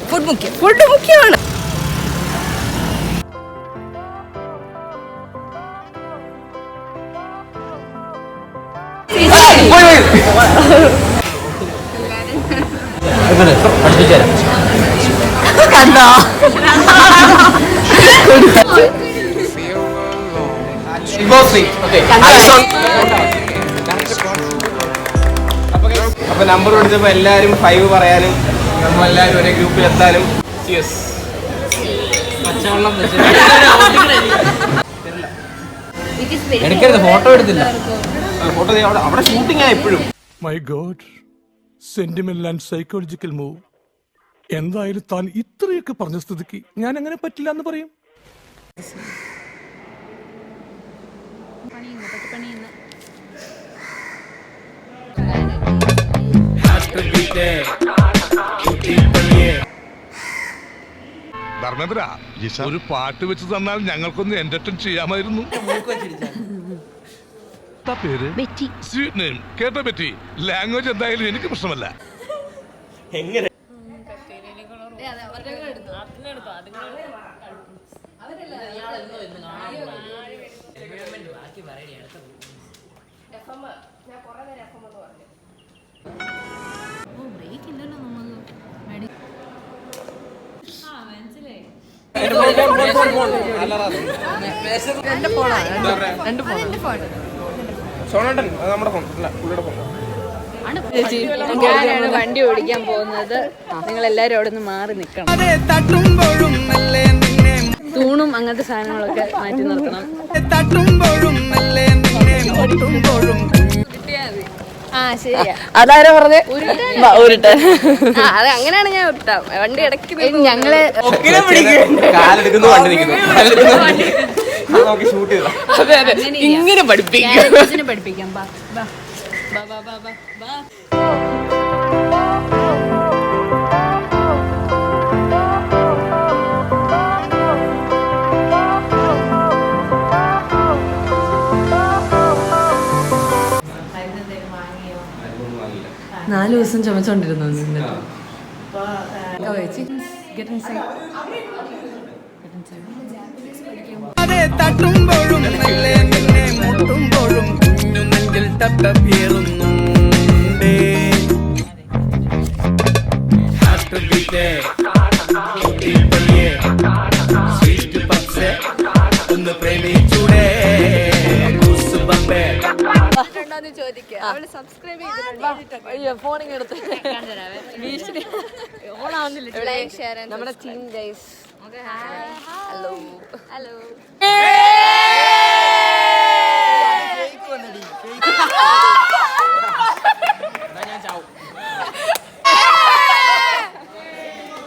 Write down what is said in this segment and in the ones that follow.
Food മുഖ്യമാണ്. കണ്ടോ അപ്പൊ number കൊടുത്തപ്പോ എല്ലാരും 5 പറയാനും നമ്മളെല്ലാരും ഒരേ ഗ്രൂപ്പിൽ എത്താനും ഫോട്ടോ എടുത്തില്ല. ഫോട്ടോ അവിടെ ഷൂട്ടിംഗ് ആ എപ്പോഴും. My God, sentimental and psychological move. എന്തായാലും താൻ ഇത്രയൊക്കെ പറഞ്ഞ സ്ഥിതിക്ക് ഞാൻ അങ്ങനെ പറ്റില്ല എന്ന് പറയും. ധർമ്മേന്ദ്ര, ഒരു പാട്ട് വെച്ച് തന്നാൽ ഞങ്ങൾക്കൊന്ന് എന്റർടൈൻ ചെയ്യാമായിരുന്നു. പേര് സ്വീറ്റ് നെയിം കേട്ടോ പറ്റി. ലാംഗ്വേജ് എന്തായാലും എനിക്ക് പ്രശ്നമല്ല. എങ്ങനെ ഞാനാണ് വണ്ടി ഓടിക്കാൻ പോകുന്നത്. നിങ്ങൾ എല്ലാരും അവിടെ നിന്ന് മാറി നിൽക്കണം. തൂണും അങ്ങനത്തെ സാധനങ്ങളൊക്കെ മാറ്റി നിർത്തണം. ആ ശരിയാ. അതാരാ പറഞ്ഞേ? അത് അങ്ങനെയാണ് ഞാൻ ഉരുട്ടാം. വണ്ടി ഇടയ്ക്ക് ഞങ്ങള് ഇങ്ങനെ പഠിപ്പിക്കാം. നാല് ദിവസം ചുമച്ചോണ്ടിരുന്നു. നമ്മുടെ ടീം ഗൈസ്. Hello hello.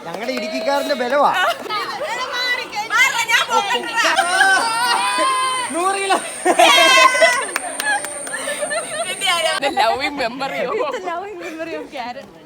ഞങ്ങളുടെ ഇടുക്കിക്കാരന്റെ ബലവാ. 100 kilo loving memory of carrot.